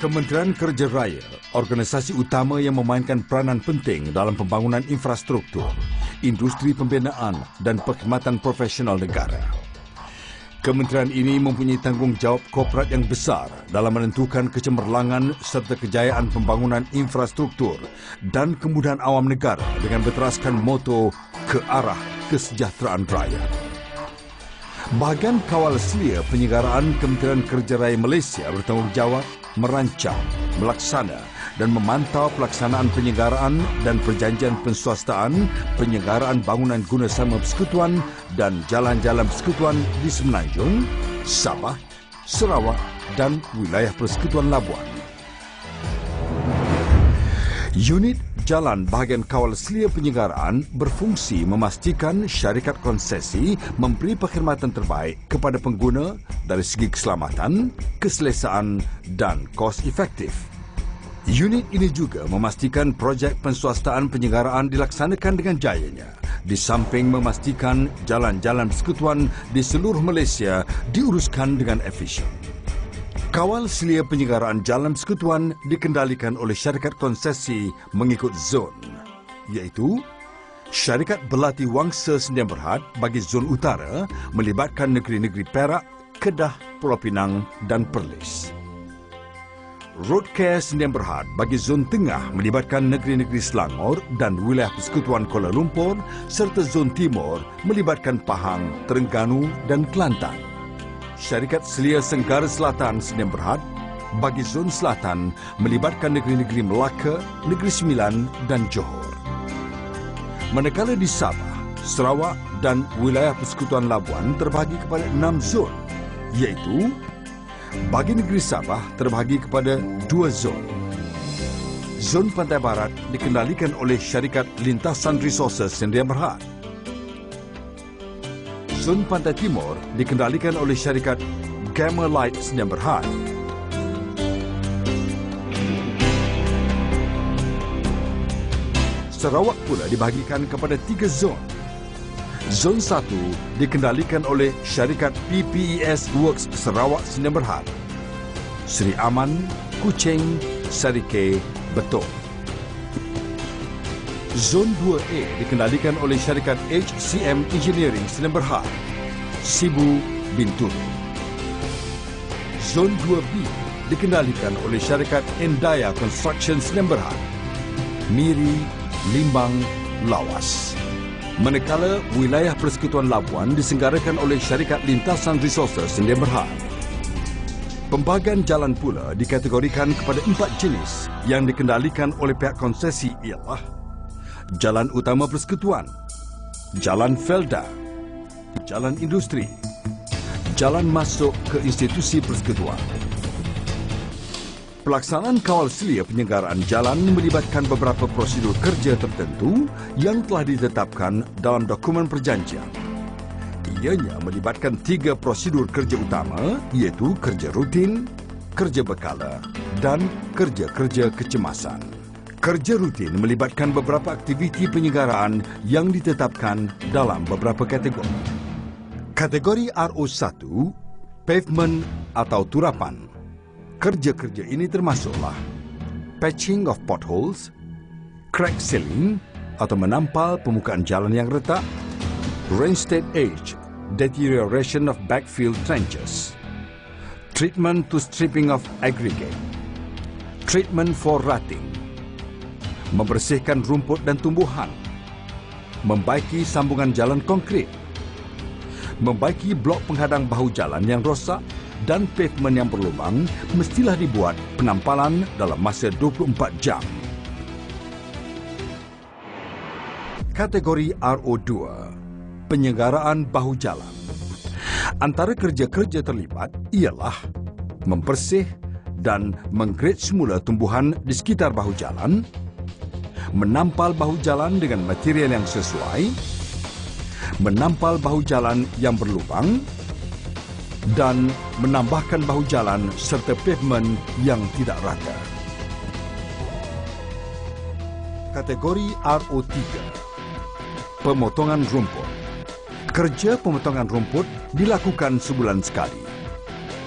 Kementerian Kerja Raya, organisasi utama yang memainkan peranan penting dalam pembangunan infrastruktur, industri pembinaan dan perkhidmatan profesional negara. Kementerian ini mempunyai tanggungjawab korporat yang besar dalam menentukan kecemerlangan serta kejayaan pembangunan infrastruktur dan kemudahan awam negara dengan berteraskan moto ke arah kesejahteraan rakyat. Bahagian kawal selia penyelenggaraan Kementerian Kerja Raya Malaysia bertanggungjawab merancang, melaksana dan memantau pelaksanaan penyelenggaraan dan perjanjian penswastaan penyelenggaraan bangunan gunasama persekutuan dan jalan-jalan persekutuan di Semenanjung, Sabah, Sarawak dan wilayah Persekutuan Labuan. Unit Jalan bahagian kawal selia penyelenggaraan berfungsi memastikan syarikat konsesi memberi perkhidmatan terbaik kepada pengguna dari segi keselamatan, keselesaan dan kos efektif. Unit ini juga memastikan projek penswastaan penyelenggaraan dilaksanakan dengan jayanya, di samping memastikan jalan-jalan persekutuan di seluruh Malaysia diuruskan dengan efisien. Kawal selia penyelenggaraan jalan persekutuan dikendalikan oleh syarikat konsesi mengikut zon, iaitu syarikat Belati Wangsa Sdn Bhd bagi zon utara melibatkan negeri-negeri Perak, Kedah, Pulau Pinang dan Perlis. Roadcare Sdn Bhd bagi zon tengah melibatkan negeri-negeri Selangor dan wilayah Persekutuan Kuala Lumpur serta zon timur melibatkan Pahang, Terengganu dan Kelantan. Syarikat Selia Senggara Selatan Sdn Bhd bagi zon selatan melibatkan negeri-negeri Melaka, Negeri Sembilan dan Johor. Manakala di Sabah, Sarawak dan wilayah Persekutuan Labuan terbahagi kepada 6 zon, iaitu bagi negeri Sabah terbahagi kepada 2 zon. Zon Pantai Barat dikendalikan oleh syarikat Lintasan Resources Sdn Bhd. Zon Pantai Timur dikendalikan oleh syarikat Gamma Light Sdn Bhd. Sarawak pula dibahagikan kepada 3 zon. Zon 1 dikendalikan oleh syarikat PPES Works Sarawak Sdn Bhd, Seri Aman, Kuching, Sarike, Betul. Zon 2A dikendalikan oleh syarikat HCM Engineering Sdn Bhd, Sibu, Bintulu. Zon 2B dikendalikan oleh syarikat Endaya Construction Sdn Bhd, Miri, Limbang, Lawas. Manakala wilayah Persekutuan Labuan disenggarakan oleh syarikat Lintasan Resources Sdn Bhd. Pembahagian jalan pula dikategorikan kepada 4 jenis yang dikendalikan oleh pihak konsesi ialah Jalan Utama Persekutuan, Jalan Felda, Jalan Industri, Jalan Masuk ke Institusi Persekutuan. Pelaksanaan kawal selia penyelenggaraan jalan melibatkan beberapa prosedur kerja tertentu yang telah ditetapkan dalam dokumen perjanjian. Ianya melibatkan 3 prosedur kerja utama, iaitu kerja rutin, kerja berkala dan kerja-kerja kecemasan. Kerja rutin melibatkan beberapa aktiviti penyelenggaraan yang ditetapkan dalam beberapa kategori. Kategori RO1, pavement atau turapan. Kerja-kerja ini termasuklah patching of potholes, crack sealing atau menampal permukaan jalan yang retak, rain state age, deterioration of backfill trenches, treatment to stripping of aggregate, treatment for rutting, membersihkan rumput dan tumbuhan, membaiki sambungan jalan konkrit, membaiki blok penghadang bahu jalan yang rosak dan pavement yang berlubang mestilah dibuat penampalan dalam masa 24 jam. Kategori RO2, penyelenggaraan bahu jalan. Antara kerja-kerja terlibat ialah membersih dan menggrade semula tumbuhan di sekitar bahu jalan, menampal bahu jalan dengan material yang sesuai, menampal bahu jalan yang berlubang, dan menambahkan bahu jalan serta pavement yang tidak rata. Kategori RO3, pemotongan rumput. Kerja pemotongan rumput dilakukan sebulan sekali.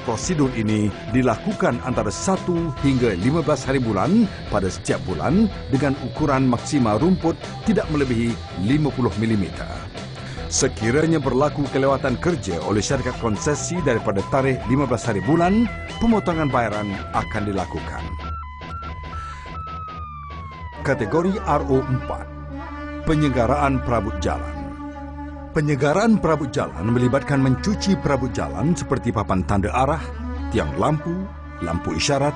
Prosedur ini dilakukan antara 1 hingga 15 hari bulan pada setiap bulan dengan ukuran maksima rumput tidak melebihi 50 mm. Sekiranya berlaku kelewatan kerja oleh syarikat konsesi daripada tarikh 15 hari bulan, pemotongan bayaran akan dilakukan. Kategori RO4, penyelenggaraan perabot jalan. Penyelenggaraan perabot jalan melibatkan mencuci perabot jalan seperti papan tanda arah, tiang lampu, lampu isyarat,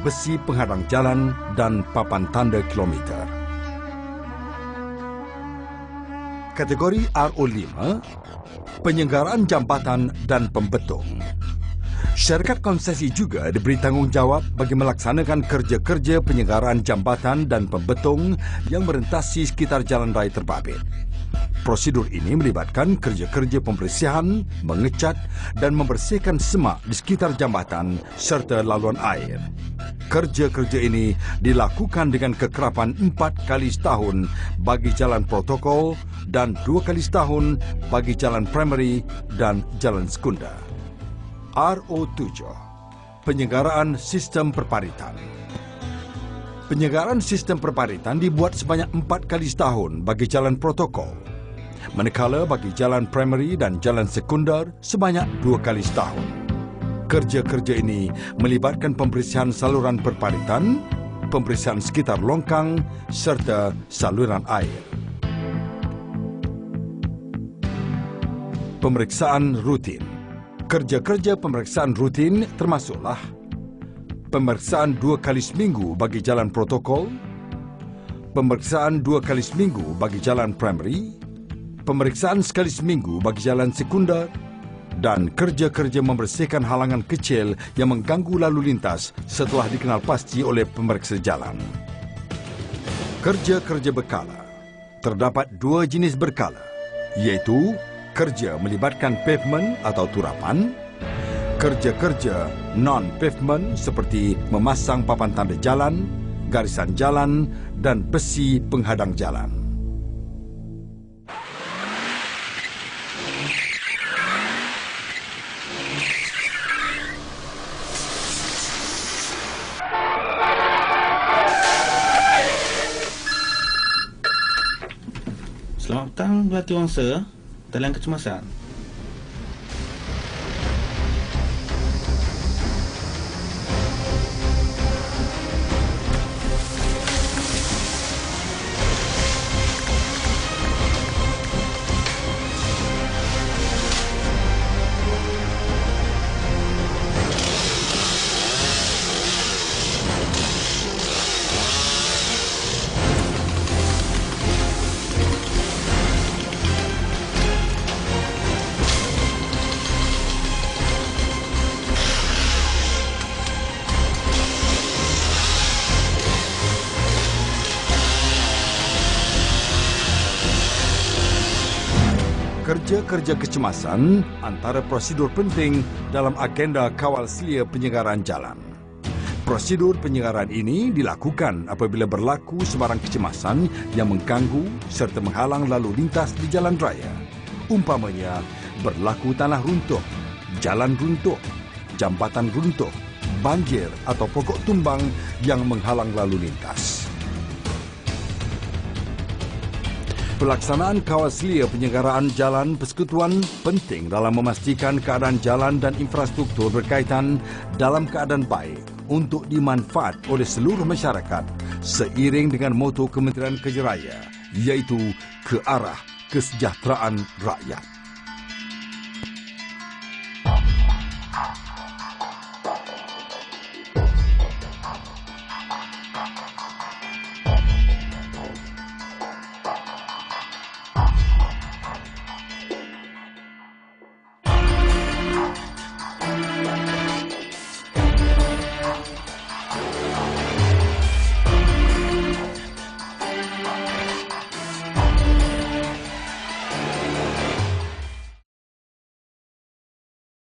besi penghadang jalan dan papan tanda kilometer. Kategori RO5, penyelenggaraan jambatan dan pembetung. Syarikat konsesi juga diberi tanggungjawab bagi melaksanakan kerja-kerja penyelenggaraan jambatan dan pembetung yang merentasi sekitar jalan raya terbabit. Prosedur ini melibatkan kerja-kerja pembersihan, mengecat dan membersihkan semak di sekitar jambatan serta laluan air. Kerja-kerja ini dilakukan dengan kekerapan 4 kali setahun bagi jalan protokol dan 2 kali setahun bagi jalan primary dan jalan sekunder. RO7, penyelenggaraan sistem perparitan. Penyelenggaraan sistem perparitan dibuat sebanyak 4 kali setahun bagi jalan protokol, manakala bagi jalan primary dan jalan sekunder sebanyak 2 kali setahun. Kerja-kerja ini melibatkan pembersihan saluran perparitan, pembersihan sekitar longkang serta saluran air. Pemeriksaan rutin. Kerja-kerja pemeriksaan rutin termasuklah pemeriksaan 2 kali seminggu bagi jalan protokol, pemeriksaan 2 kali seminggu bagi jalan primary, pemeriksaan sekali seminggu bagi jalan sekunder, dan kerja-kerja membersihkan halangan kecil yang mengganggu lalu lintas setelah dikenal pasti oleh pemeriksa jalan. Kerja-kerja berkala. Terdapat 2 jenis berkala, iaitu kerja melibatkan pavement atau turapan, kerja-kerja non-pavement seperti memasang papan tanda jalan, garisan jalan dan besi penghadang jalan. Selamat petang, Berhati Wangsa. Talian kecemasan. Kerja-kerja kecemasan antara prosedur penting dalam agenda kawal selia penyelenggaraan jalan. Prosedur penyelenggaraan ini dilakukan apabila berlaku sebarang kecemasan yang mengganggu serta menghalang lalu lintas di jalan raya. Umpamanya, berlaku tanah runtuh, jalan runtuh, jambatan runtuh, banjir atau pokok tumbang yang menghalang lalu lintas. Pelaksanaan kawal selia penyelenggaraan jalan persekutuan penting dalam memastikan keadaan jalan dan infrastruktur berkaitan dalam keadaan baik untuk dimanfaat oleh seluruh masyarakat seiring dengan moto Kementerian Kerja Raya, iaitu ke arah kesejahteraan rakyat.